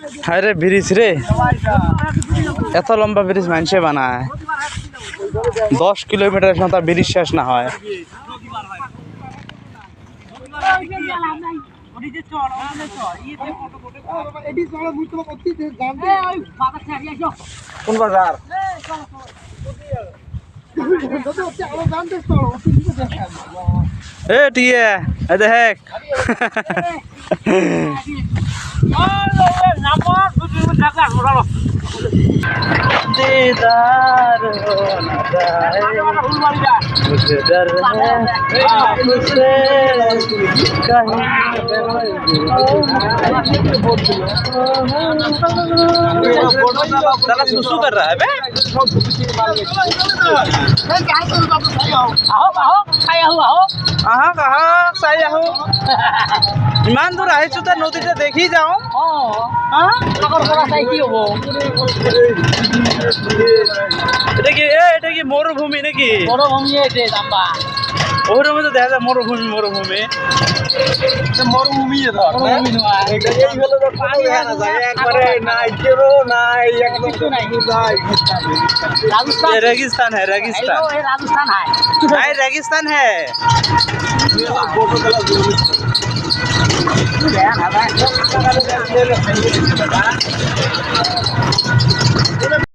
अरे ब्रिज रे এত লম্বা ব্রিজ মানুষে বানায় 10 কিলোমিটার সময় ব্রিজ শেষ না হয় কোন বাজার এ টিয়ে এ দেখ दीदार होना जाए मुझे डर है आपसे कहीं साला सुसु कर रहा है बे আহা কাহা চাই আহো ইমান দূর আহিছো তা নদীতে দেখি যাও এটা কি মরুভূমি নাকি ওর মধ্যে দেখা যায় মরুভূমি মরুভূমি रेगिस्तान है रेगिस्तान है रेगिस्तान है